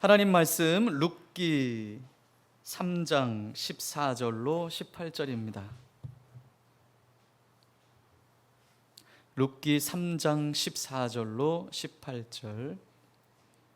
하나님 말씀 룻기 3장 14절로 18절입니다. 룻기 3장 14절로 18절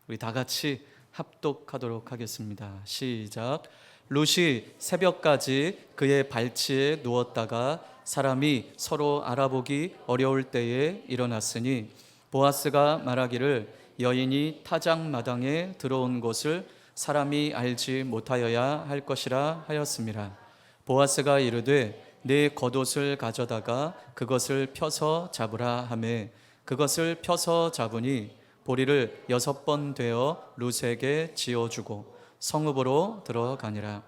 우리 다 같이 합독하도록 하겠습니다. 시작. 룻이 새벽까지 그의 발치에 누웠다가 사람이 서로 알아보기 어려울 때에 일어났으니 보아스가 말하기를 여인이 타작마당에 들어온 것을 사람이 알지 못하여야 할 것이라 하였습니다. 보아스가 이르되 네 겉옷을 가져다가 그것을 펴서 잡으라 하매 그것을 펴서 잡으니 보리를 6번 되어 룻에게 지어주고 성읍으로 들어가니라.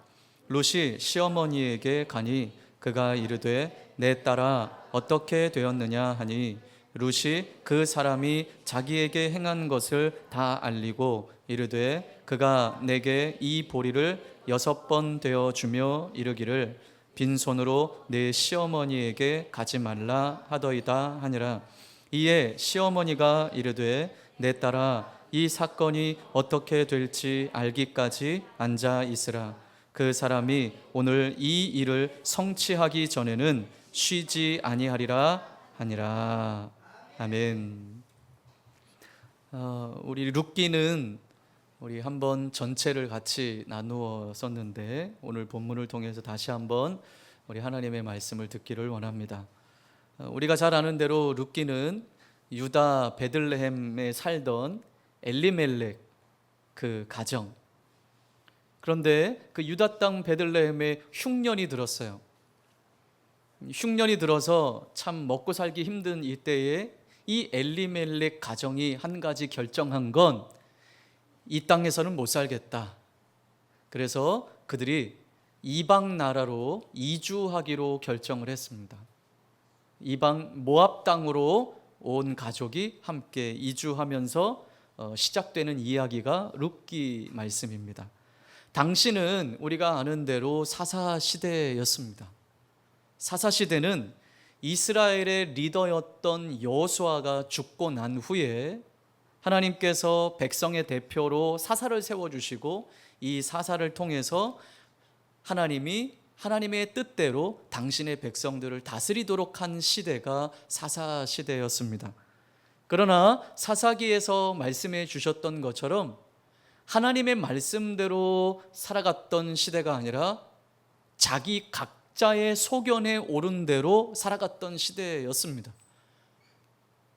룻이 시어머니에게 가니 그가 이르되 내 딸아 어떻게 되었느냐 하니 룻이 그 사람이 자기에게 행한 것을 다 알리고 이르되 그가 내게 이 보리를 6번 되어 주며 이르기를 빈손으로 내 시어머니에게 가지 말라 하더이다 하니라. 이에 시어머니가 이르되 내 딸아 이 사건이 어떻게 될지 알기까지 앉아 있으라. 그 사람이 오늘 이 일을 성취하기 전에는 쉬지 아니하리라 하니라. 아멘. 우리 룻기는 우리 한번 전체를 같이 나누어 썼는데 오늘 본문을 통해서 다시 한번 우리 하나님의 말씀을 듣기를 원합니다. 우리가 잘 아는 대로 룻기는 유다 베들레헴에 살던 엘리멜렉 그 가정, 그런데 그 유다 땅 베들레헴에 흉년이 들었어요. 흉년이 들어서 참 먹고 살기 힘든 이때에 이 엘리멜렉 가정이 한 가지 결정한 건 이 땅에서는 못 살겠다. 그래서 그들이 이방 나라로 이주하기로 결정을 했습니다. 이방 모압 땅으로 온 가족이 함께 이주하면서 시작되는 이야기가 룻기 말씀입니다. 당시는 우리가 아는 대로 사사시대였습니다. 사사시대는 이스라엘의 리더였던 여호수아가 죽고 난 후에 하나님께서 백성의 대표로 사사를 세워주시고 이 사사를 통해서 하나님이 하나님의 뜻대로 당신의 백성들을 다스리도록 한 시대가 사사시대였습니다. 그러나 사사기에서 말씀해 주셨던 것처럼 하나님의 말씀대로 살아갔던 시대가 아니라 자기 각자의 소견에 오른 대로 살아갔던 시대였습니다.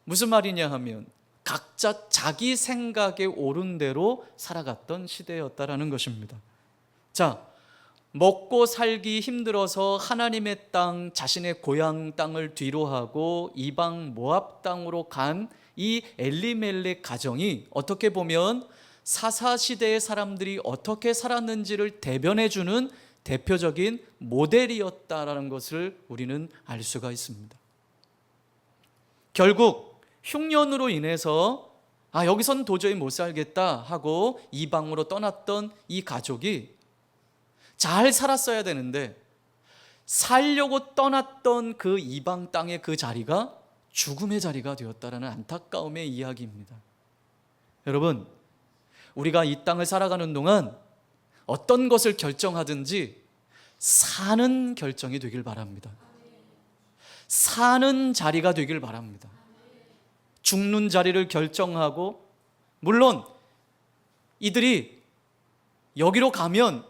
무슨 말이냐 하면 각자 자기 생각에 오른 대로 살아갔던 시대였다라는 것입니다. 자, 먹고 살기 힘들어서 하나님의 땅, 자신의 고향 땅을 뒤로하고 이방 모압 땅으로 간 이 엘리멜렉 가정이 어떻게 보면 사사시대의 사람들이 어떻게 살았는지를 대변해주는 대표적인 모델이었다라는 것을 우리는 알 수가 있습니다. 결국 흉년으로 인해서 여기선 도저히 못 살겠다 하고 이방으로 떠났던 이 가족이 잘 살았어야 되는데 살려고 떠났던 그 이방 땅의 그 자리가 죽음의 자리가 되었다라는 안타까움의 이야기입니다. 여러분, 우리가 이 땅을 살아가는 동안 어떤 것을 결정하든지 사는 결정이 되길 바랍니다. 사는 자리가 되길 바랍니다. 죽는 자리를 결정하고, 물론 이들이 여기로 가면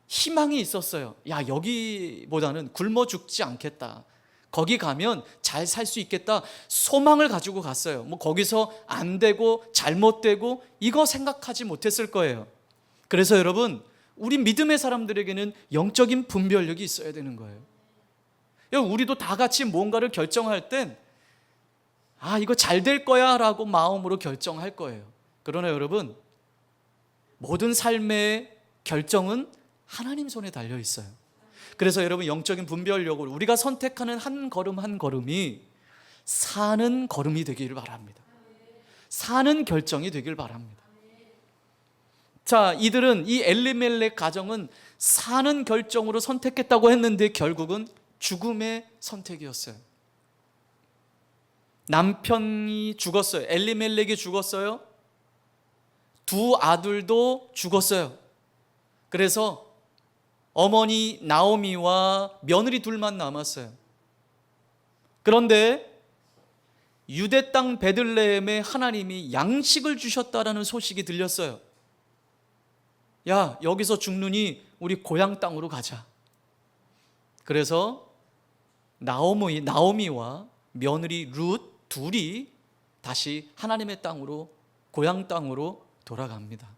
희망이 있었어요. 야, 여기보다는 굶어 죽지 않겠다. 거기 가면 잘 살 수 있겠다. 소망을 가지고 갔어요. 거기서 안 되고 잘못되고 이거 생각하지 못했을 거예요. 그래서 여러분, 우리 믿음의 사람들에게는 영적인 분별력이 있어야 되는 거예요. 우리도 다 같이 뭔가를 결정할 땐 이거 잘 될 거야 라고 마음으로 결정할 거예요. 그러나 여러분, 모든 삶의 결정은 하나님 손에 달려 있어요. 그래서 여러분, 영적인 분별력으로 우리가 선택하는 한 걸음 한 걸음이 사는 걸음이 되기를 바랍니다. 사는 결정이 되길 바랍니다. 자, 이들은 이 엘리멜렉 가정은 사는 결정으로 선택했다고 했는데 결국은 죽음의 선택이었어요. 남편이 죽었어요. 엘리멜렉이 죽었어요. 두 아들도 죽었어요. 그래서 어머니 나오미와 며느리 둘만 남았어요. 그런데 유대 땅 베들레헴에 하나님이 양식을 주셨다라는 소식이 들렸어요. 야, 여기서 죽느니 우리 고향 땅으로 가자. 그래서 나오미와 며느리 룻 둘이 다시 하나님의 땅으로, 고향 땅으로 돌아갑니다.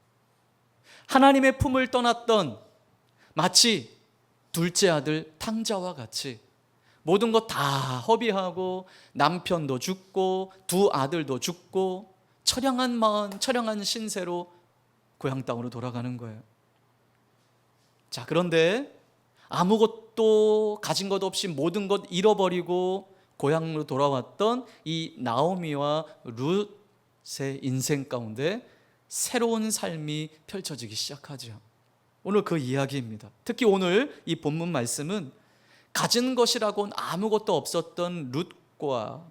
하나님의 품을 떠났던 마치 둘째 아들 탕자와 같이 모든 것 다 허비하고 남편도 죽고 두 아들도 죽고 처량한 마음, 처량한 신세로 고향 땅으로 돌아가는 거예요. 자, 그런데 아무것도 가진 것 없이 모든 것 잃어버리고 고향으로 돌아왔던 이 나오미와 룻의 인생 가운데 새로운 삶이 펼쳐지기 시작하죠. 오늘 그 이야기입니다. 특히 오늘 이 본문 말씀은 가진 것이라고는 아무것도 없었던 룻과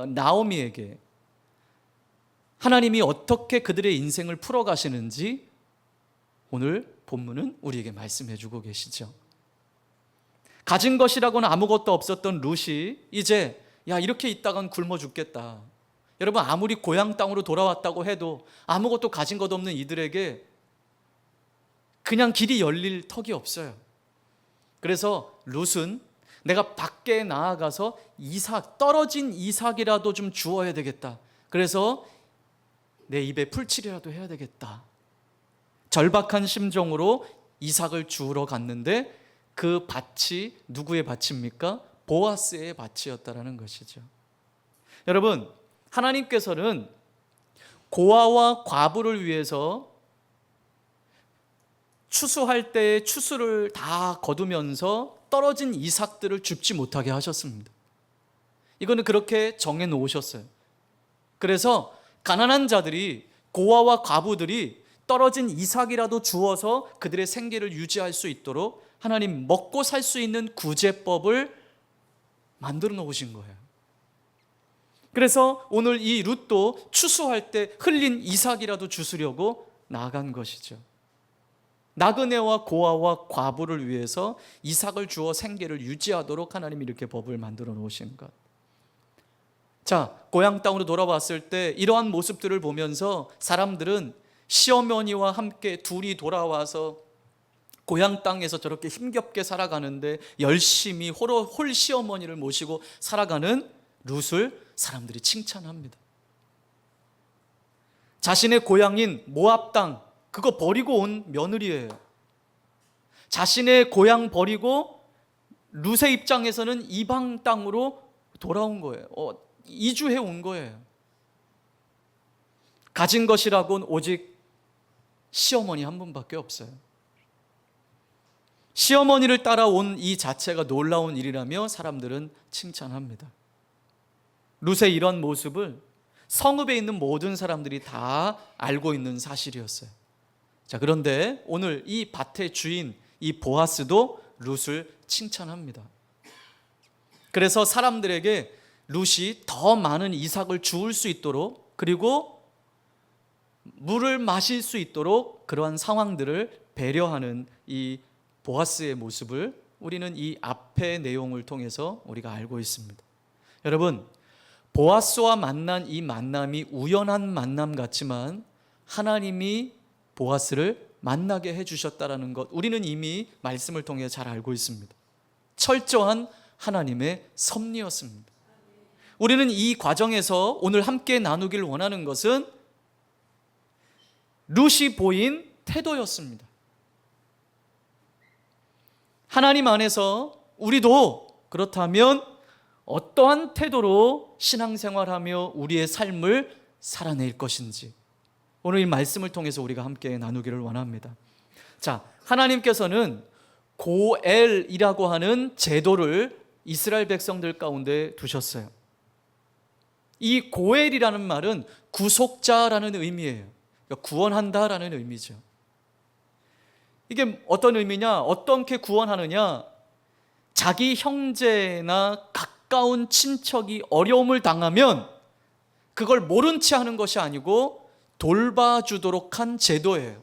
나오미에게 하나님이 어떻게 그들의 인생을 풀어가시는지 오늘 본문은 우리에게 말씀해 주고 계시죠. 가진 것이라고는 아무것도 없었던 룻이 이제 이렇게 있다간 굶어 죽겠다. 여러분, 아무리 고향 땅으로 돌아왔다고 해도 아무것도 가진 것 없는 이들에게 그냥 길이 열릴 턱이 없어요. 그래서 룻은 내가 밖에 나아가서 떨어진 이삭이라도 좀 주어야 되겠다. 그래서 내 입에 풀칠이라도 해야 되겠다. 절박한 심정으로 이삭을 주우러 갔는데 그 밭이 누구의 밭입니까? 보아스의 밭이었다라는 것이죠. 여러분, 하나님께서는 고아와 과부를 위해서 추수할 때에 추수를 다 거두면서 떨어진 이삭들을 줍지 못하게 하셨습니다. 이거는 그렇게 정해 놓으셨어요. 그래서 가난한 자들이, 고아와 과부들이 떨어진 이삭이라도 주어서 그들의 생계를 유지할 수 있도록 하나님 먹고 살 수 있는 구제법을 만들어 놓으신 거예요. 그래서 오늘 이 룻도 추수할 때 흘린 이삭이라도 주스려고 나아간 것이죠. 나그네와 고아와 과부를 위해서 이삭을 주어 생계를 유지하도록 하나님이 이렇게 법을 만들어 놓으신 것. 자, 고향 땅으로 돌아왔을 때 이러한 모습들을 보면서 사람들은 시어머니와 함께 둘이 돌아와서 고향 땅에서 저렇게 힘겹게 살아가는데 열심히 홀 시어머니를 모시고 살아가는 룻을 사람들이 칭찬합니다. 자신의 고향인 모압 땅, 그거 버리고 온 며느리예요. 자신의 고향 버리고 룻의 입장에서는 이방 땅으로 돌아온 거예요. 이주해 온 거예요. 가진 것이라고는 오직 시어머니 한 분밖에 없어요. 시어머니를 따라온 이 자체가 놀라운 일이라며 사람들은 칭찬합니다. 룻의 이런 모습을 성읍에 있는 모든 사람들이 다 알고 있는 사실이었어요. 자, 그런데 오늘 이 밭의 주인 이 보아스도 룻을 칭찬합니다. 그래서 사람들에게 룻이 더 많은 이삭을 주울 수 있도록, 그리고 물을 마실 수 있도록 그러한 상황들을 배려하는 이 보아스의 모습을 우리는 이 앞의 내용을 통해서 우리가 알고 있습니다. 여러분, 보아스와 만난 이 만남이 우연한 만남 같지만 하나님이 보아스를 만나게 해주셨다는 것, 우리는 이미 말씀을 통해 잘 알고 있습니다. 철저한 하나님의 섭리였습니다. 우리는 이 과정에서 오늘 함께 나누길 원하는 것은 룻이 보인 태도였습니다. 하나님 안에서 우리도 그렇다면 어떠한 태도로 신앙생활하며 우리의 삶을 살아낼 것인지 오늘 이 말씀을 통해서 우리가 함께 나누기를 원합니다. 자, 하나님께서는 고엘이라고 하는 제도를 이스라엘 백성들 가운데 두셨어요. 이 고엘이라는 말은 구속자라는 의미예요. 그러니까 구원한다라는 의미죠. 이게 어떤 의미냐? 어떻게 구원하느냐? 자기 형제나 가까운 친척이 어려움을 당하면 그걸 모른 채 하는 것이 아니고 돌봐주도록 한 제도예요.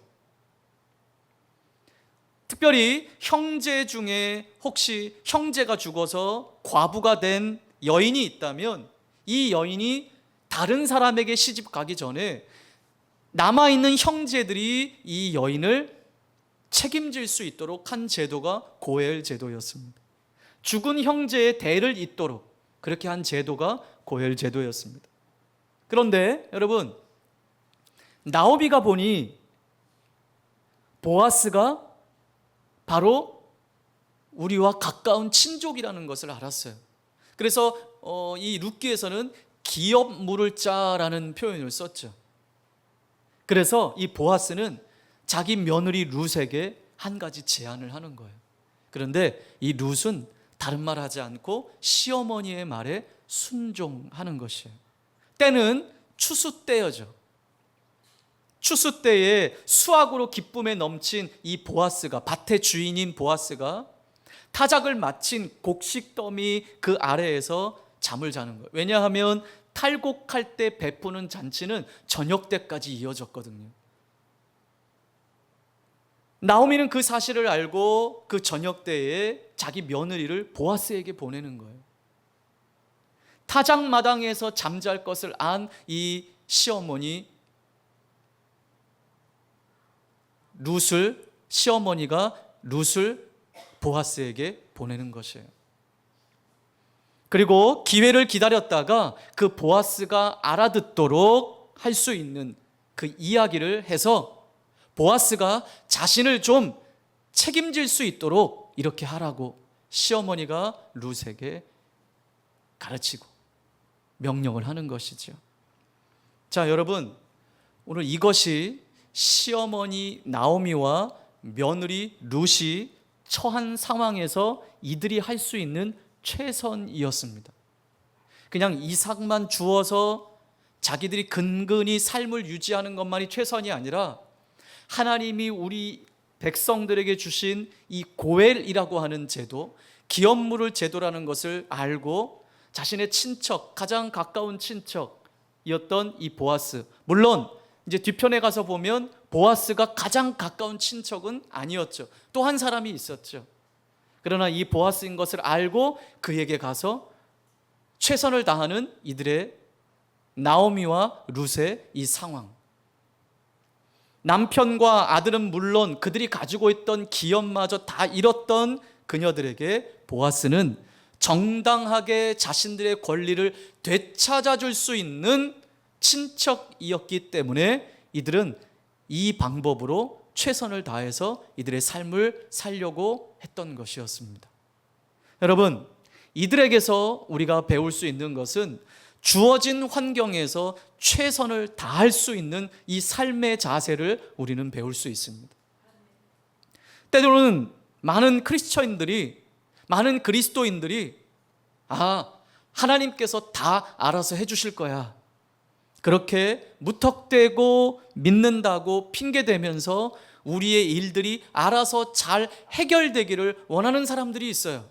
특별히 형제 중에 혹시 형제가 죽어서 과부가 된 여인이 있다면 이 여인이 다른 사람에게 시집 가기 전에 남아있는 형제들이 이 여인을 책임질 수 있도록 한 제도가 고엘 제도였습니다. 죽은 형제의 대를 잇도록 그렇게 한 제도가 고엘 제도였습니다. 그런데 여러분, 나오미가 보니 보아스가 바로 우리와 가까운 친족이라는 것을 알았어요. 그래서 이 룻기에서는 기업 물을 자라는 표현을 썼죠. 그래서 이 보아스는 자기 며느리 룻에게 한 가지 제안을 하는 거예요. 그런데 이 룻은 다른 말 하지 않고 시어머니의 말에 순종하는 것이에요. 때는 추수 때여죠. 추수 때에 수확으로 기쁨에 넘친 이 보아스가, 밭의 주인인 보아스가 타작을 마친 곡식 더미 그 아래에서 잠을 자는 거예요. 왜냐하면 탈곡할 때 베푸는 잔치는 저녁 때까지 이어졌거든요. 나오미는 그 사실을 알고 그 저녁 때에 자기 며느리를 보아스에게 보내는 거예요. 타작마당에서 잠잘 것을 안 이 시어머니 시어머니가 룻을 보아스에게 보내는 것이에요. 그리고 기회를 기다렸다가 그 보아스가 알아듣도록 할 수 있는 그 이야기를 해서 보아스가 자신을 좀 책임질 수 있도록 이렇게 하라고 시어머니가 룻에게 가르치고 명령을 하는 것이죠. 자, 여러분, 오늘 이것이 시어머니 나오미와 며느리 룻이 처한 상황에서 이들이 할 수 있는 최선이었습니다. 그냥 이삭만 주어서 자기들이 근근히 삶을 유지하는 것만이 최선이 아니라 하나님이 우리 백성들에게 주신 이 고엘이라고 하는 제도, 기업 물을 제도라는 것을 알고 자신의 친척, 가장 가까운 친척이었던 이 보아스, 물론 이제 뒤편에 가서 보면 보아스가 가장 가까운 친척은 아니었죠. 또 한 사람이 있었죠. 그러나 이 보아스인 것을 알고 그에게 가서 최선을 다하는 이들의 나오미와 룻의 이 상황. 남편과 아들은 물론 그들이 가지고 있던 기업마저 다 잃었던 그녀들에게 보아스는 정당하게 자신들의 권리를 되찾아줄 수 있는 친척이었기 때문에 이들은 이 방법으로 최선을 다해서 이들의 삶을 살려고 했던 것이었습니다. 여러분, 이들에게서 우리가 배울 수 있는 것은 주어진 환경에서 최선을 다할 수 있는 이 삶의 자세를 우리는 배울 수 있습니다. 때로는 많은 크리스천인들이, 많은 그리스도인들이 하나님께서 다 알아서 해주실 거야, 그렇게 무턱대고 믿는다고 핑계대면서 우리의 일들이 알아서 잘 해결되기를 원하는 사람들이 있어요.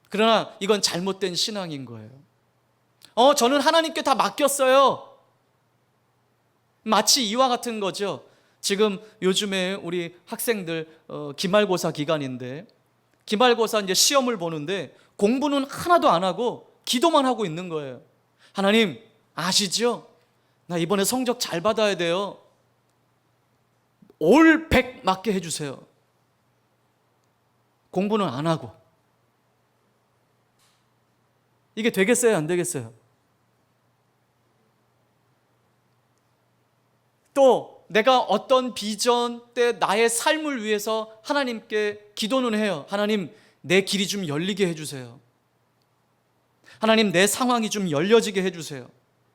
그러나 이건 잘못된 신앙인 거예요. 저는 하나님께 다 맡겼어요. 마치 이와 같은 거죠. 지금 요즘에 우리 학생들 기말고사 기간인데, 기말고사 이제 시험을 보는데 공부는 하나도 안 하고 기도만 하고 있는 거예요. 하나님, 아시죠? 나 이번에 성적 잘 받아야 돼요. 올 100 맞게 해주세요. 공부는 안 하고. 이게 되겠어요? 안 되겠어요? 또 내가 어떤 비전 때 나의 삶을 위해서 하나님께 기도는 해요. 하나님, 내 길이 좀 열리게 해주세요. 하나님, 내 상황이 좀 열려지게 해주세요.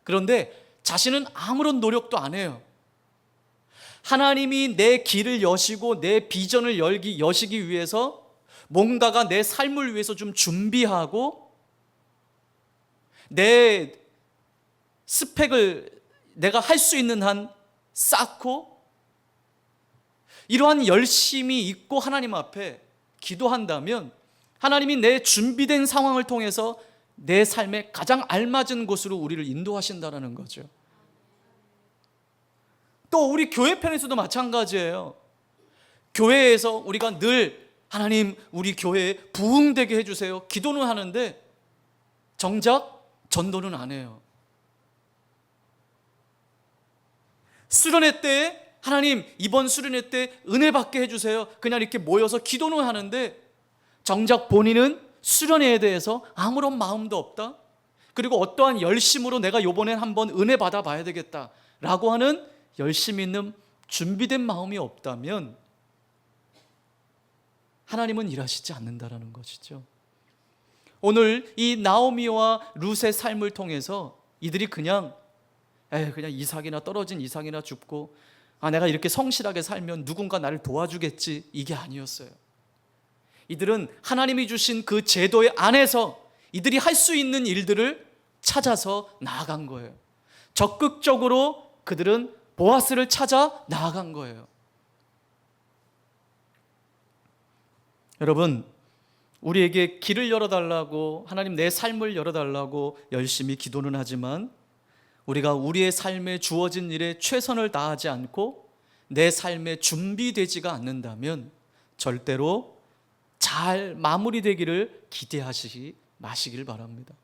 그런데 자신은 아무런 노력도 안 해요. 하나님이 내 길을 여시고 내 비전을 여시기 위해서 뭔가가 내 삶을 위해서 좀 준비하고 내 스펙을 내가 할 수 있는 한 쌓고 이러한 열심이 있고 하나님 앞에 기도한다면 하나님이 내 준비된 상황을 통해서 내 삶에 가장 알맞은 곳으로 우리를 인도하신다는 거죠. 또 우리 교회 편에서도 마찬가지예요. 교회에서 우리가 늘 하나님 우리 교회에 부흥되게 해주세요 기도는 하는데 정작 전도는 안 해요. 수련회 때 하나님 이번 수련회 때 은혜 받게 해주세요 그냥 이렇게 모여서 기도는 하는데 정작 본인은 수련회에 대해서 아무런 마음도 없다. 그리고 어떠한 열심으로 내가 이번엔 한번 은혜 받아 봐야 되겠다라고 하는 열심히 있는 준비된 마음이 없다면 하나님은 일하시지 않는다라는 것이죠. 오늘 이 나오미와 룻의 삶을 통해서 이들이 그냥 이삭이나 떨어진 이삭이나 줍고 내가 이렇게 성실하게 살면 누군가 나를 도와주겠지 이게 아니었어요. 이들은 하나님이 주신 그 제도의 안에서 이들이 할 수 있는 일들을 찾아서 나아간 거예요. 적극적으로 그들은 보아스를 찾아 나아간 거예요. 여러분, 우리에게 길을 열어달라고 하나님 내 삶을 열어달라고 열심히 기도는 하지만 우리가 우리의 삶에 주어진 일에 최선을 다하지 않고 내 삶에 준비되지가 않는다면 절대로 잘 마무리되기를 기대하시지 마시길 바랍니다.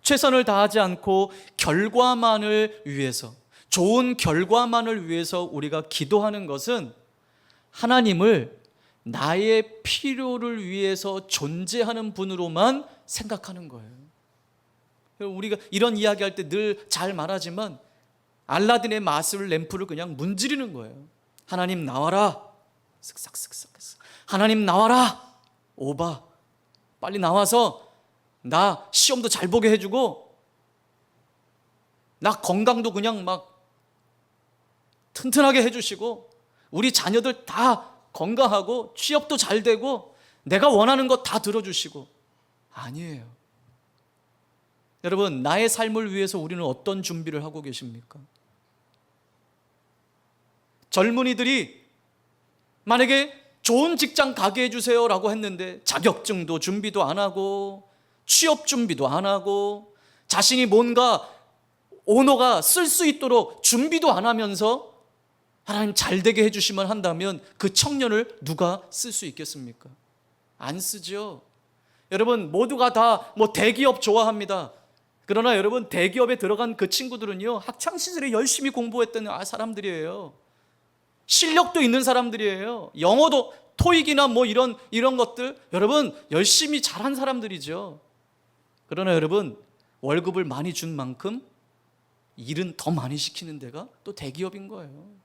최선을 다하지 않고 결과만을 위해서, 좋은 결과만을 위해서 우리가 기도하는 것은 하나님을 나의 필요를 위해서 존재하는 분으로만 생각하는 거예요. 우리가 이런 이야기할 때 늘 잘 말하지만 알라딘의 마술 램프를 그냥 문지르는 거예요. 하나님 나와라. 쓱싹쓱싹. 하나님 나와라. 오바. 빨리 나와서 나 시험도 잘 보게 해주고 나 건강도 그냥 막 튼튼하게 해주시고 우리 자녀들 다 건강하고 취업도 잘 되고 내가 원하는 것 다 들어주시고. 아니에요. 여러분, 나의 삶을 위해서 우리는 어떤 준비를 하고 계십니까? 젊은이들이 만약에 좋은 직장 가게 해주세요 라고 했는데 자격증도 준비도 안 하고 취업 준비도 안 하고 자신이 뭔가 오너가 쓸 수 있도록 준비도 안 하면서 하나님 잘 되게 해주시면 한다면 그 청년을 누가 쓸 수 있겠습니까? 안 쓰죠. 여러분, 모두가 다 대기업 좋아합니다. 그러나 여러분, 대기업에 들어간 그 친구들은요 학창시절에 열심히 공부했던 사람들이에요. 실력도 있는 사람들이에요. 영어도 토익이나 이런 것들 여러분 열심히 잘한 사람들이죠. 그러나 여러분, 월급을 많이 준 만큼 일은 더 많이 시키는 데가 또 대기업인 거예요.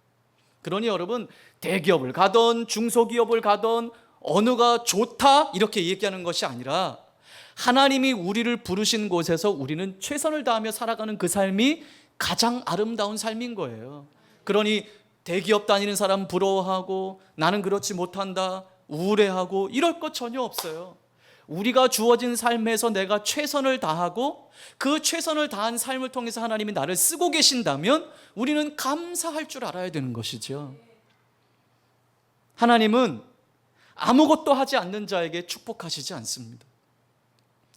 그러니 여러분, 대기업을 가던 중소기업을 가던 어느가 좋다 이렇게 얘기하는 것이 아니라 하나님이 우리를 부르신 곳에서 우리는 최선을 다하며 살아가는 그 삶이 가장 아름다운 삶인 거예요. 그러니 대기업 다니는 사람 부러워하고 나는 그렇지 못한다 우울해하고 이럴 것 전혀 없어요. 우리가 주어진 삶에서 내가 최선을 다하고 그 최선을 다한 삶을 통해서 하나님이 나를 쓰고 계신다면 우리는 감사할 줄 알아야 되는 것이죠. 하나님은 아무것도 하지 않는 자에게 축복하시지 않습니다.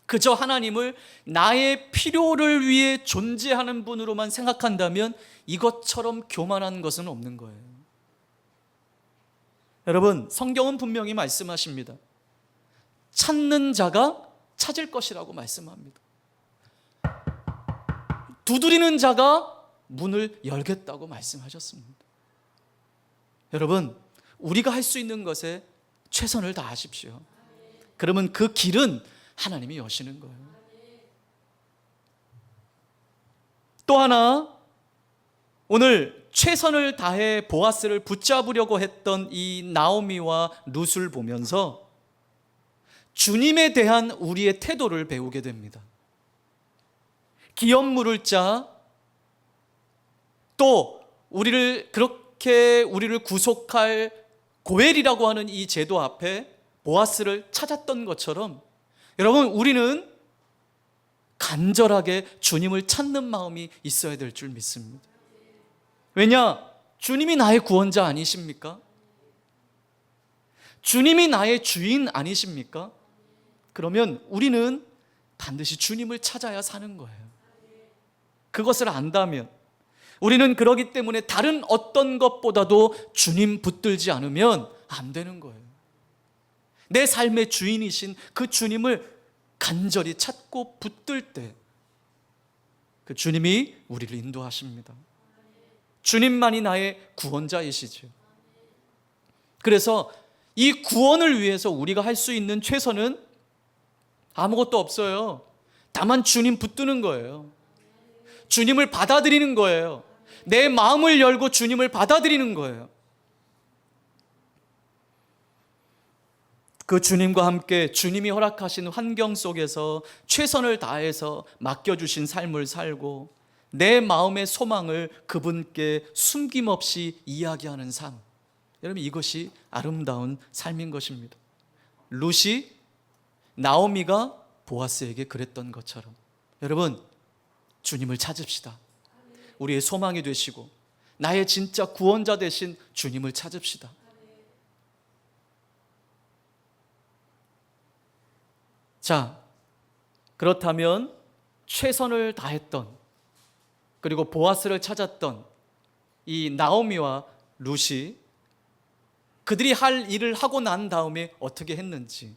그저 하나님을 나의 필요를 위해 존재하는 분으로만 생각한다면 이것처럼 교만한 것은 없는 거예요. 여러분, 성경은 분명히 말씀하십니다. 찾는 자가 찾을 것이라고 말씀합니다. 두드리는 자가 문을 열겠다고 말씀하셨습니다. 여러분, 우리가 할 수 있는 것에 최선을 다하십시오. 그러면 그 길은 하나님이 여시는 거예요. 또 하나, 오늘 최선을 다해 보아스를 붙잡으려고 했던 이 나오미와 룻을 보면서 주님에 대한 우리의 태도를 배우게 됩니다. 기업 물을 자, 또 우리를 구속할 고엘이라고 하는 이 제도 앞에 보아스를 찾았던 것처럼 여러분, 우리는 간절하게 주님을 찾는 마음이 있어야 될 줄 믿습니다. 왜냐? 주님이 나의 구원자 아니십니까? 주님이 나의 주인 아니십니까? 그러면 우리는 반드시 주님을 찾아야 사는 거예요. 그것을 안다면, 우리는 그러기 때문에 다른 어떤 것보다도 주님 붙들지 않으면 안 되는 거예요. 내 삶의 주인이신 그 주님을 간절히 찾고 붙들 때 그 주님이 우리를 인도하십니다. 주님만이 나의 구원자이시죠. 그래서 이 구원을 위해서 우리가 할 수 있는 최선은 아무것도 없어요. 다만 주님 붙드는 거예요. 주님을 받아들이는 거예요. 내 마음을 열고 주님을 받아들이는 거예요. 그 주님과 함께 주님이 허락하신 환경 속에서 최선을 다해서 맡겨주신 삶을 살고 내 마음의 소망을 그분께 숨김없이 이야기하는 삶. 여러분, 이것이 아름다운 삶인 것입니다. 룻이 나오미가 보아스에게 그랬던 것처럼 여러분, 주님을 찾읍시다. 우리의 소망이 되시고 나의 진짜 구원자 되신 주님을 찾읍시다. 자, 그렇다면 최선을 다했던, 그리고 보아스를 찾았던 이 나오미와 룻이 그들이 할 일을 하고 난 다음에 어떻게 했는지,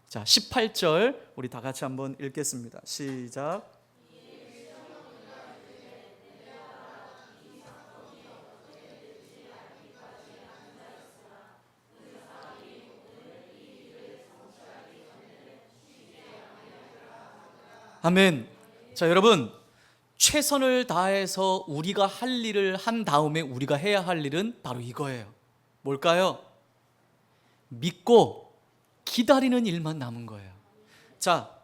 자, 18절 우리 다 같이 한번 읽겠습니다. 시작. 아멘. 자, 여러분, 최선을 다해서 우리가 할 일을 한 다음에 우리가 해야 할 일은 바로 이거예요. 뭘까요? 믿고 기다리는 일만 남은 거예요. 자,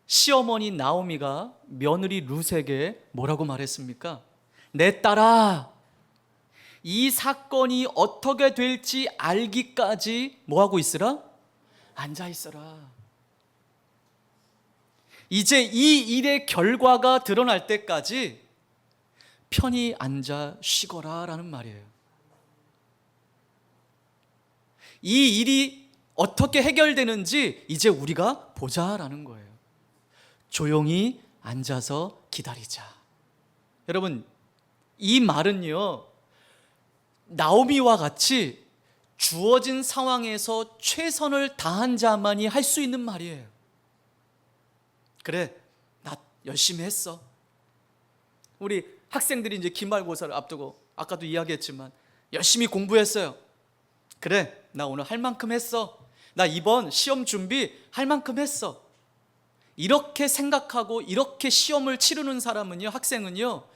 시어머니 나오미가 며느리 룻에게 뭐라고 말했습니까? 내 딸아, 이 사건이 어떻게 될지 알기까지 뭐하고 있으라? 앉아 있어라. 이제 이 일의 결과가 드러날 때까지 편히 앉아 쉬거라 라는 말이에요. 이 일이 어떻게 해결되는지 이제 우리가 보자라는 거예요. 조용히 앉아서 기다리자. 여러분, 이 말은요, 나오미와 같이 주어진 상황에서 최선을 다한 자만이 할 수 있는 말이에요. 그래, 나 열심히 했어. 우리 학생들이 이제 기말고사를 앞두고 아까도 이야기했지만 열심히 공부했어요. 그래, 나 오늘 할 만큼 했어. 나 이번 시험 준비 할 만큼 했어. 이렇게 생각하고 이렇게 시험을 치르는 사람은요, 학생은요,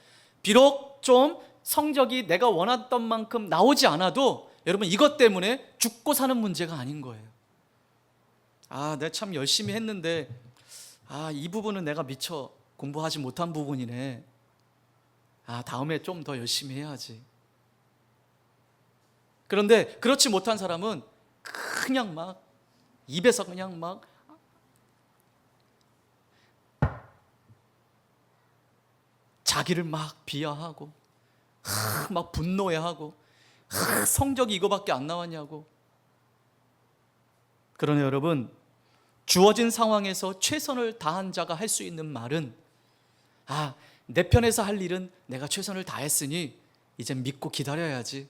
비록 좀 성적이 내가 원했던 만큼 나오지 않아도 여러분, 이것 때문에 죽고 사는 문제가 아닌 거예요. 아, 내가 참 열심히 했는데 이 부분은 내가 미처 공부하지 못한 부분이네. 다음에 좀 더 열심히 해야지. 그런데 그렇지 못한 사람은 그냥 막 입에서 그냥 막 자기를 막 비하하고 막 분노해하고 성적이 이거밖에 안 나왔냐고. 그러나 여러분, 주어진 상황에서 최선을 다한 자가 할 수 있는 말은 내 편에서 할 일은 내가 최선을 다했으니 이제 믿고 기다려야지.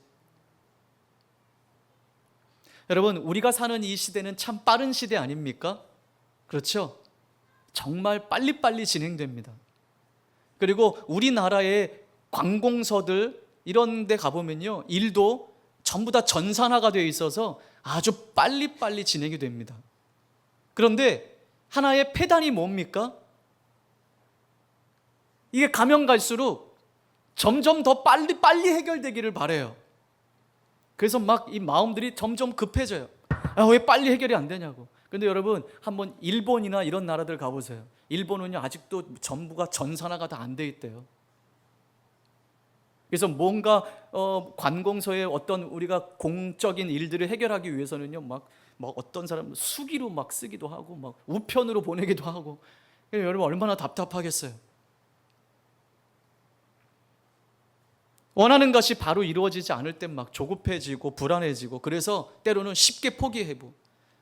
여러분, 우리가 사는 이 시대는 참 빠른 시대 아닙니까? 그렇죠? 정말 빨리빨리 진행됩니다. 그리고 우리나라의 관공서들 이런 데 가보면요, 일도 전부 다 전산화가 되어 있어서 아주 빨리빨리 진행이 됩니다. 그런데 하나의 폐단이 뭡니까? 이게 가면 갈수록 점점 더 빨리 해결되기를 바라요. 그래서 막 이 마음들이 점점 급해져요. 왜 빨리 해결이 안 되냐고. 근데 여러분, 한번 일본이나 이런 나라들 가보세요. 일본은요, 아직도 전부가 전산화가 다 안 돼 있대요. 그래서 뭔가 관공서에 어떤 우리가 공적인 일들을 해결하기 위해서는요, 막 어떤 사람은 수기로 막 쓰기도 하고 막 우편으로 보내기도 하고. 여러분, 얼마나 답답하겠어요. 원하는 것이 바로 이루어지지 않을 땐 막 조급해지고 불안해지고, 그래서 때로는 쉽게 포기해보고.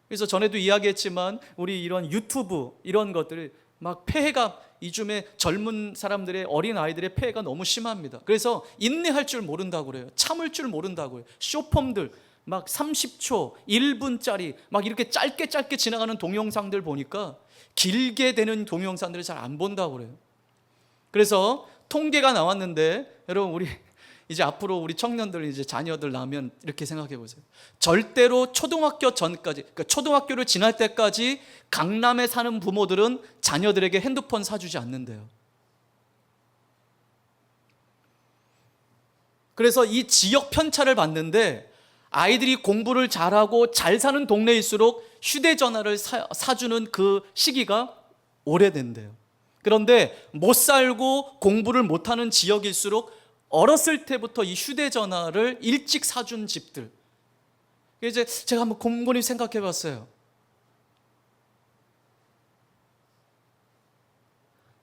그래서 전에도 이야기했지만 우리 이런 유튜브 이런 것들이 막 폐해가 요즘에 젊은 사람들의, 어린 아이들의 폐해가 너무 심합니다. 그래서 인내할 줄 모른다고 그래요. 참을 줄 모른다고 해요. 쇼폼들 막 30초, 1분짜리 막 이렇게 짧게 지나가는 동영상들 보니까 길게 되는 동영상들을 잘 안 본다고 그래요. 그래서 통계가 나왔는데, 여러분 우리 이제 앞으로 우리 청년들, 이제 자녀들 낳으면 이렇게 생각해 보세요. 절대로 초등학교 전까지, 그러니까 초등학교를 지날 때까지 강남에 사는 부모들은 자녀들에게 핸드폰 사주지 않는데요. 그래서 이 지역 편차를 봤는데, 아이들이 공부를 잘하고 잘 사는 동네일수록 휴대전화를 사주는 그 시기가 오래된대요. 그런데 못 살고 공부를 못하는 지역일수록 어렸을 때부터 이 휴대전화를 일찍 사준 집들. 이제 제가 한번 곰곰이 생각해 봤어요.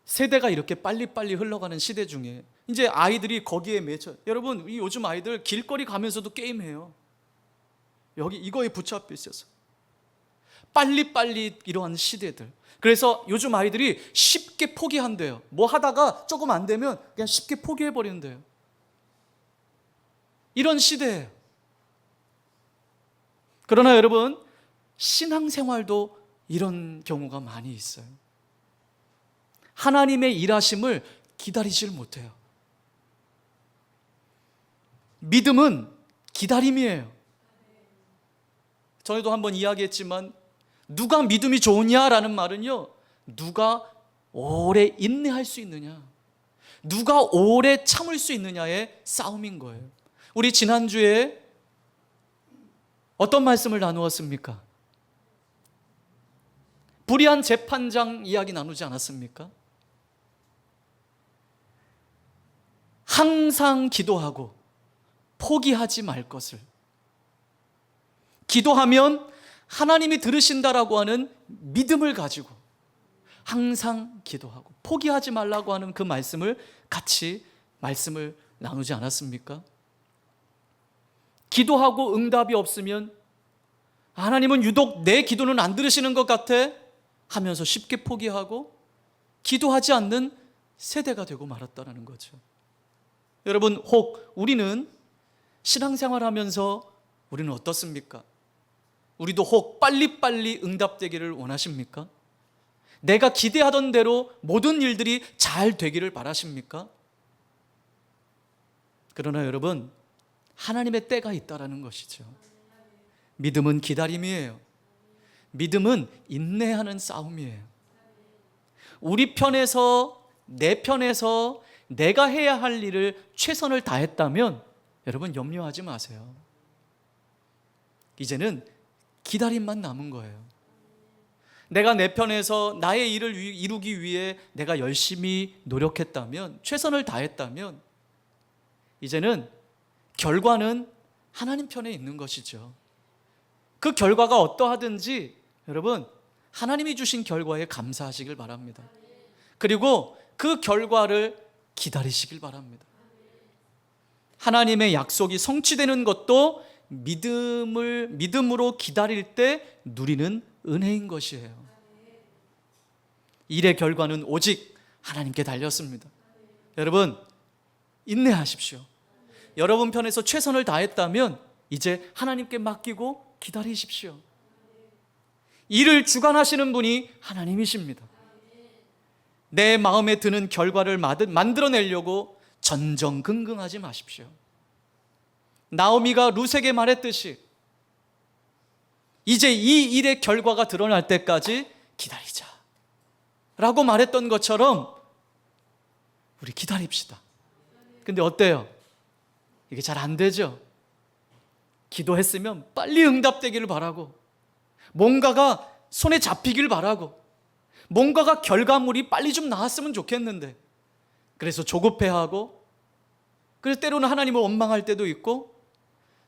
세대가 이렇게 빨리빨리 흘러가는 시대 중에 이제 아이들이 거기에 맺혀. 여러분, 이 요즘 아이들 길거리 가면서도 게임해요. 여기 이거에 붙잡혀 있어서 빨리빨리 이러한 시대들. 그래서 요즘 아이들이 쉽게 포기한대요. 뭐 하다가 조금 안 되면 그냥 쉽게 포기해 버리는데요. 이런 시대예요. 그러나 여러분, 신앙생활도 이런 경우가 많이 있어요. 하나님의 일하심을 기다리질 못해요. 믿음은 기다림이에요. 전에도 한번 이야기했지만, 누가 믿음이 좋으냐라는 말은요, 누가 오래 인내할 수 있느냐, 누가 오래 참을 수 있느냐의 싸움인 거예요. 우리 지난주에 어떤 말씀을 나누었습니까? 불의한 재판장 이야기 나누지 않았습니까? 항상 기도하고 포기하지 말 것을. 기도하면 하나님이 들으신다라고 하는 믿음을 가지고 항상 기도하고 포기하지 말라고 하는 그 말씀을 같이 말씀을 나누지 않았습니까? 기도하고 응답이 없으면 하나님은 유독 내 기도는 안 들으시는 것 같아 하면서 쉽게 포기하고 기도하지 않는 세대가 되고 말았다는 거죠. 여러분, 혹 우리는 신앙생활하면서 우리는 어떻습니까? 우리도 혹 빨리빨리 응답되기를 원하십니까? 내가 기대하던 대로 모든 일들이 잘 되기를 바라십니까? 그러나 여러분, 하나님의 때가 있다라는 것이죠. 믿음은 기다림이에요. 믿음은 인내하는 싸움이에요. 우리 편에서, 내 편에서 내가 해야 할 일을 최선을 다했다면 여러분 염려하지 마세요. 이제는 기다림만 남은 거예요. 내가 내 편에서 나의 일을 이루기 위해 내가 열심히 노력했다면, 최선을 다했다면 이제는 결과는 하나님 편에 있는 것이죠. 그 결과가 어떠하든지 여러분, 하나님이 주신 결과에 감사하시길 바랍니다. 그리고 그 결과를 기다리시길 바랍니다. 하나님의 약속이 성취되는 것도 믿음으로 기다릴 때 누리는 은혜인 것이에요. 일의 결과는 오직 하나님께 달렸습니다. 여러분, 인내하십시오. 여러분 편에서 최선을 다했다면 이제 하나님께 맡기고 기다리십시오. 일을 주관하시는 분이 하나님이십니다. 내 마음에 드는 결과를 만들어내려고 전전긍긍하지 마십시오. 나오미가 룻에게 말했듯이 이제 이 일의 결과가 드러날 때까지 기다리자 라고 말했던 것처럼 우리 기다립시다. 근데 어때요? 이게 잘 안 되죠? 기도했으면 빨리 응답되기를 바라고, 뭔가가 손에 잡히길 바라고, 뭔가가 결과물이 빨리 좀 나왔으면 좋겠는데, 그래서 조급해하고, 그래서 때로는 하나님을 원망할 때도 있고,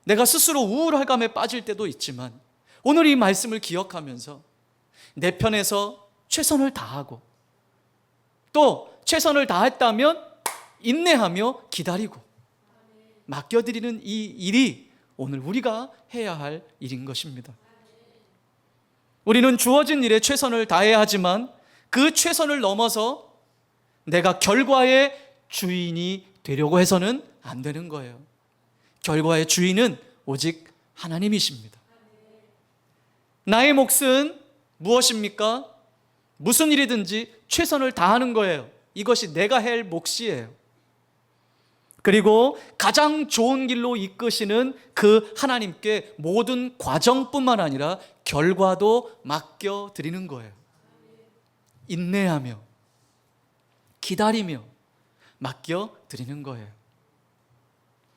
내가 스스로 우울감에 빠질 때도 있지만, 오늘 이 말씀을 기억하면서 내 편에서 최선을 다하고, 또 최선을 다했다면 인내하며 기다리고 맡겨드리는 이 일이 오늘 우리가 해야 할 일인 것입니다. 우리는 주어진 일에 최선을 다해야 하지만 그 최선을 넘어서 내가 결과의 주인이 되려고 해서는 안 되는 거예요. 결과의 주인은 오직 하나님이십니다. 나의 몫은 무엇입니까? 무슨 일이든지 최선을 다하는 거예요. 이것이 내가 할 몫이에요. 그리고 가장 좋은 길로 이끄시는 그 하나님께 모든 과정뿐만 아니라 결과도 맡겨드리는 거예요. 인내하며 기다리며 맡겨드리는 거예요.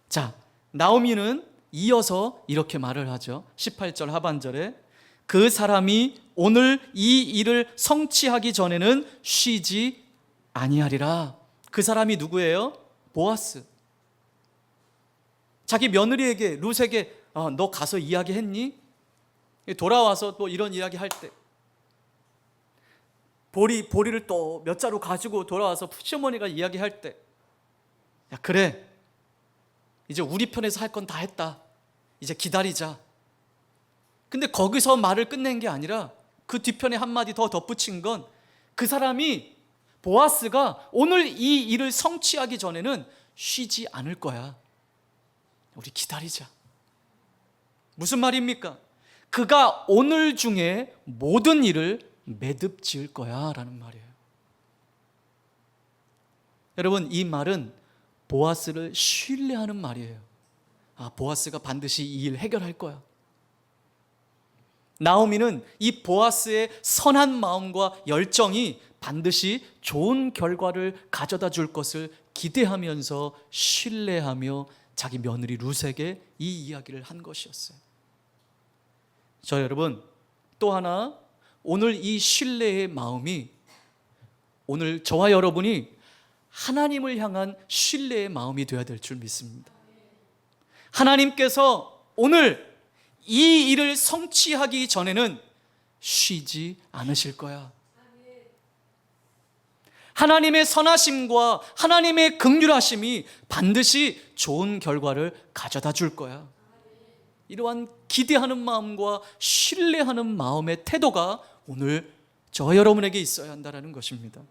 자, 나오미는 이어서 이렇게 말을 하죠. 18절 하반절에 그 사람이 오늘 이 일을 성취하기 전에는 쉬지 아니하리라. 그 사람이 누구예요? 보아스. 자기 며느리에게 룻에게 너 가서 이야기했니? 돌아와서 또 이런 이야기 할 때 보리를 또 몇 자루 가지고 돌아와서 시어머니가 이야기할 때 야 그래 이제 우리 편에서 할 건 다 했다. 이제 기다리자. 근데 거기서 말을 끝낸 게 아니라 그 뒤편에 한마디 더 덧붙인 건 그 사람이 보아스가 오늘 이 일을 성취하기 전에는 쉬지 않을 거야. 우리 기다리자. 무슨 말입니까? 그가 오늘 중에 모든 일을 매듭 지을 거야 라는 말이에요. 여러분, 이 말은 보아스를 신뢰하는 말이에요. 보아스가 반드시 이 일 해결할 거야. 나오미는 이 보아스의 선한 마음과 열정이 반드시 좋은 결과를 가져다 줄 것을 기대하면서 신뢰하며 자기 며느리 룻에게 이 이야기를 한 것이었어요. 저 여러분, 또 하나 오늘 이 신뢰의 마음이 오늘 저와 여러분이 하나님을 향한 신뢰의 마음이 되어야 될 줄 믿습니다. 하나님께서 오늘 이 일을 성취하기 전에는 쉬지 않으실 거야. 하나님의 선하심과 하나님의 긍휼하심이 반드시 좋은 결과를 가져다 줄 거야. 이러한 기대하는 마음과 신뢰하는 마음의 태도가 오늘 저 여러분에게 있어야 한다는 것입니다.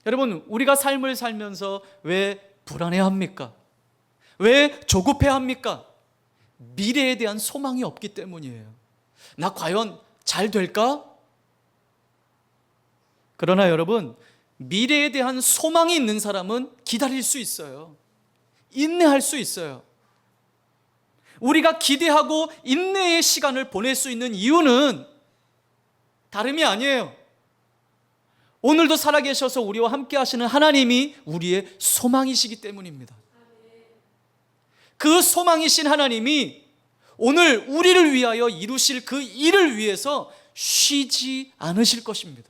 여러분, 우리가 삶을 살면서 왜 불안해합니까? 왜 조급해합니까? 미래에 대한 소망이 없기 때문이에요. 나 과연 잘 될까? 그러나 여러분, 미래에 대한 소망이 있는 사람은 기다릴 수 있어요. 인내할 수 있어요. 우리가 기대하고 인내의 시간을 보낼 수 있는 이유는 다름이 아니에요. 오늘도 살아계셔서 우리와 함께 하시는 하나님이 우리의 소망이시기 때문입니다. 그 소망이신 하나님이 오늘 우리를 위하여 이루실 그 일을 위해서 쉬지 않으실 것입니다.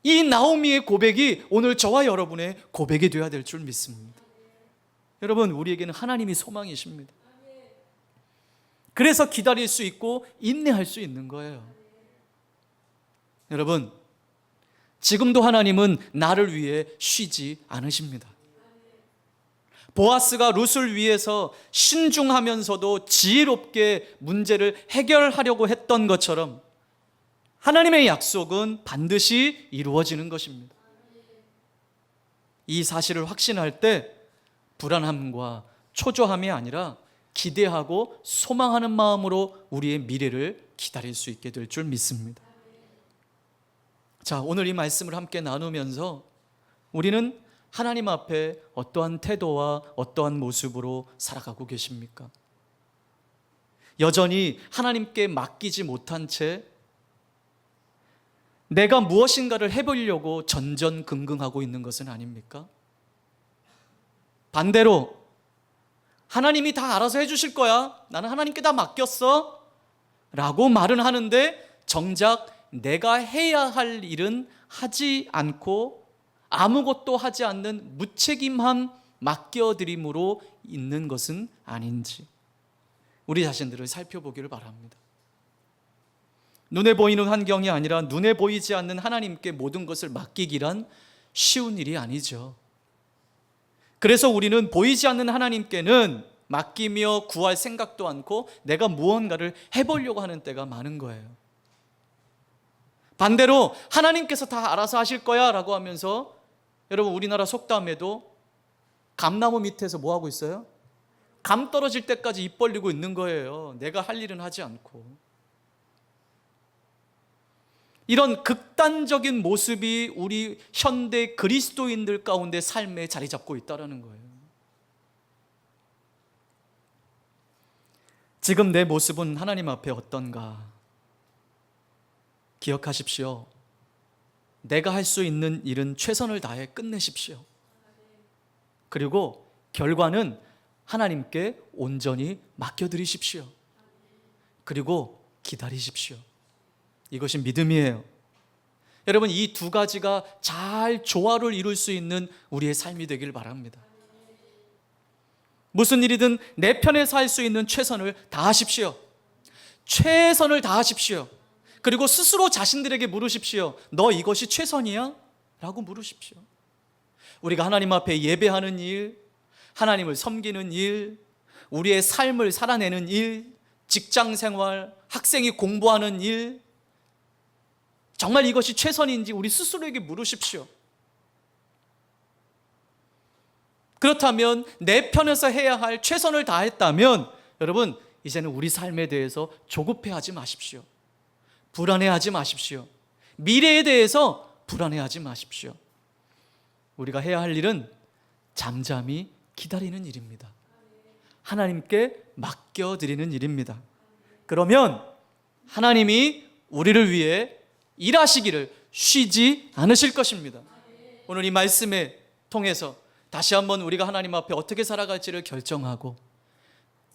이 나오미의 고백이 오늘 저와 여러분의 고백이 되어야 될 줄 믿습니다. 여러분, 우리에게는 하나님이 소망이십니다. 그래서 기다릴 수 있고 인내할 수 있는 거예요. 여러분, 지금도 하나님은 나를 위해 쉬지 않으십니다. 보아스가 룻을 위해서 신중하면서도 지혜롭게 문제를 해결하려고 했던 것처럼 하나님의 약속은 반드시 이루어지는 것입니다. 이 사실을 확신할 때 불안함과 초조함이 아니라 기대하고 소망하는 마음으로 우리의 미래를 기다릴 수 있게 될 줄 믿습니다. 자, 오늘 이 말씀을 함께 나누면서 우리는 하나님 앞에 어떠한 태도와 어떠한 모습으로 살아가고 계십니까? 여전히 하나님께 맡기지 못한 채 내가 무엇인가를 해보려고 전전긍긍하고 있는 것은 아닙니까? 반대로 하나님이 다 알아서 해주실 거야, 나는 하나님께 다 맡겼어 라고 말은 하는데 정작 내가 해야 할 일은 하지 않고 아무것도 하지 않는 무책임한 맡겨드림으로 있는 것은 아닌지 우리 자신들을 살펴보기를 바랍니다. 눈에 보이는 환경이 아니라 눈에 보이지 않는 하나님께 모든 것을 맡기기란 쉬운 일이 아니죠. 그래서 우리는 보이지 않는 하나님께는 맡기며 구할 생각도 않고 내가 무언가를 해보려고 하는 때가 많은 거예요. 반대로 하나님께서 다 알아서 하실 거야 라고 하면서 여러분 우리나라 속담에도 감나무 밑에서 뭐 하고 있어요? 감 떨어질 때까지 입 벌리고 있는 거예요. 내가 할 일은 하지 않고. 이런 극단적인 모습이 우리 현대 그리스도인들 가운데 삶에 자리 잡고 있다는 거예요. 지금 내 모습은 하나님 앞에 어떤가? 기억하십시오. 내가 할 수 있는 일은 최선을 다해 끝내십시오. 그리고 결과는 하나님께 온전히 맡겨드리십시오. 그리고 기다리십시오. 이것이 믿음이에요. 여러분, 이 두 가지가 잘 조화를 이룰 수 있는 우리의 삶이 되길 바랍니다. 무슨 일이든 내 편에서 할 수 있는 최선을 다하십시오. 최선을 다하십시오. 그리고 스스로 자신들에게 물으십시오. 너 이것이 최선이야? 라고 물으십시오. 우리가 하나님 앞에 예배하는 일, 하나님을 섬기는 일, 우리의 삶을 살아내는 일, 직장생활, 학생이 공부하는 일, 정말 이것이 최선인지 우리 스스로에게 물으십시오. 그렇다면 내 편에서 해야 할 최선을 다했다면 여러분, 이제는 우리 삶에 대해서 조급해하지 마십시오. 불안해하지 마십시오. 미래에 대해서 불안해하지 마십시오. 우리가 해야 할 일은 잠잠히 기다리는 일입니다. 하나님께 맡겨드리는 일입니다. 그러면 하나님이 우리를 위해 일하시기를 쉬지 않으실 것입니다. 오늘 이 말씀에 통해서 다시 한번 우리가 하나님 앞에 어떻게 살아갈지를 결정하고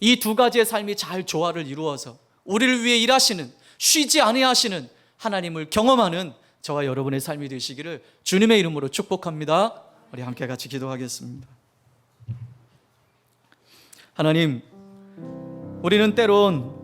이 두 가지의 삶이 잘 조화를 이루어서 우리를 위해 일하시는, 쉬지 아니하시는 하나님을 경험하는 저와 여러분의 삶이 되시기를 주님의 이름으로 축복합니다. 우리 함께 같이 기도하겠습니다. 하나님, 우리는 때론